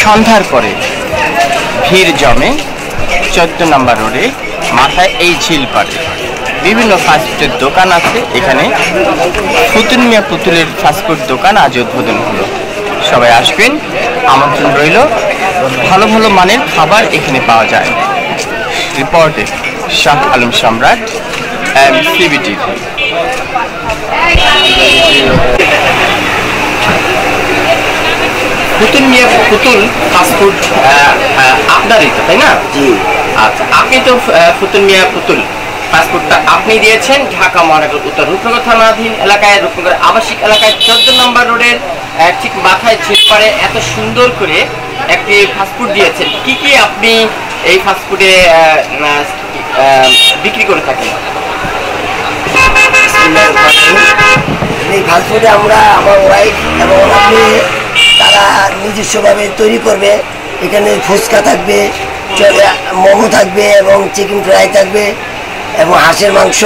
সন্ধ্যার পরে ভিড় জমে 14 নম্বর রোডে মাথায় এই ঝিল পাড়ে। বিভিন্ন ফাস্টফুডের দোকান আছে এখানে। পুতুল মিয়া পুতুলের ফাস্টফুড দোকান আজ উদ্বোধন হলো। সবাই আসবেন, আমন্ত্রণ রইল। ভালো ভালো মানের খাবার এখানে পাওয়া যায়। রিপোর্টে শাহ আলম সম্রাট, MCBTV। পুতুল মিয়া পুতুল ফাস্টফুড আপনারই তো, তাই না? জি। আচ্ছা, আপনি তো পুতুল মিয়া পুতুল ফাস্টফুডটা আপনি দিয়েছেন ঢাকা মহানগর উত্তর রূপনগর থানাধীন এলাকায়, রূপনগর আবাসিক এলাকায় 14 নম্বর রোডের ঠিক মাথায় ঝিল পাড়ে এত সুন্দর করে একটি ফাস্টফুড দিয়েছেন। কি কি আপনি এই ফাস্টফুডে বিক্রি করে থাকেন? এই ফাস্টফুডে আমরা আমার ওয়াইফ এবং আপনি তারা নিজস্বভাবে তৈরি করবে। এখানে ফুচকা থাকবে, মোমো থাকবে এবং চিকেন ফ্রাই থাকবে এবং হাঁসের মাংস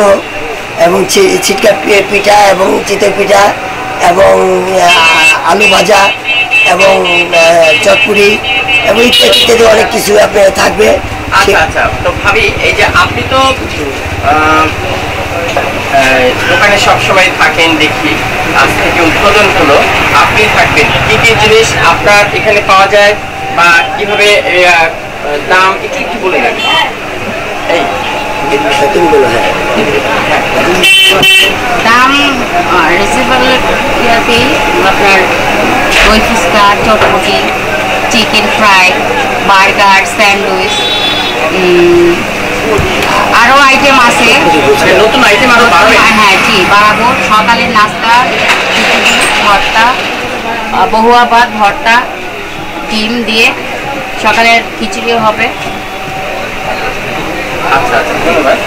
এবং ছিটকা পিঠা এবং চিতই পিঠা এবং আলু ভাজা এবং চটপুরি এবং ইত্যাদি ইত্যাদি অনেক কিছু আপনার থাকবে। আচ্ছা আচ্ছা, তো ভাবি এই যে আপনি তো দোকানে সবসময় থাকেন দেখি, আজ থেকে উদ্বোধন হলো, আপনি থাকবেন। কি কি জিনিস আপনার এখানে পাওয়া যায় বা কিভাবে দাম একটু একটু বলে দেন। এই দাম রিজনেবল ইয়াতেই আপনার দই ফুচকা, চটপটি, চিকেন ফ্রাই, বার্গার, স্যান্ডউইচ, আরও আইটেম আছে। নতুন আইটেম আরো বাড়বে? হ্যাঁ জি, বাড়াবো। সকালের নাস্তা, খিচুড়ি, ভর্তা, বহুয়া ভাত, ভর্তা, ডিম দিয়ে সকালের খিচুড়িও হবে। আচ্ছা আচ্ছা, ধন্যবাদ।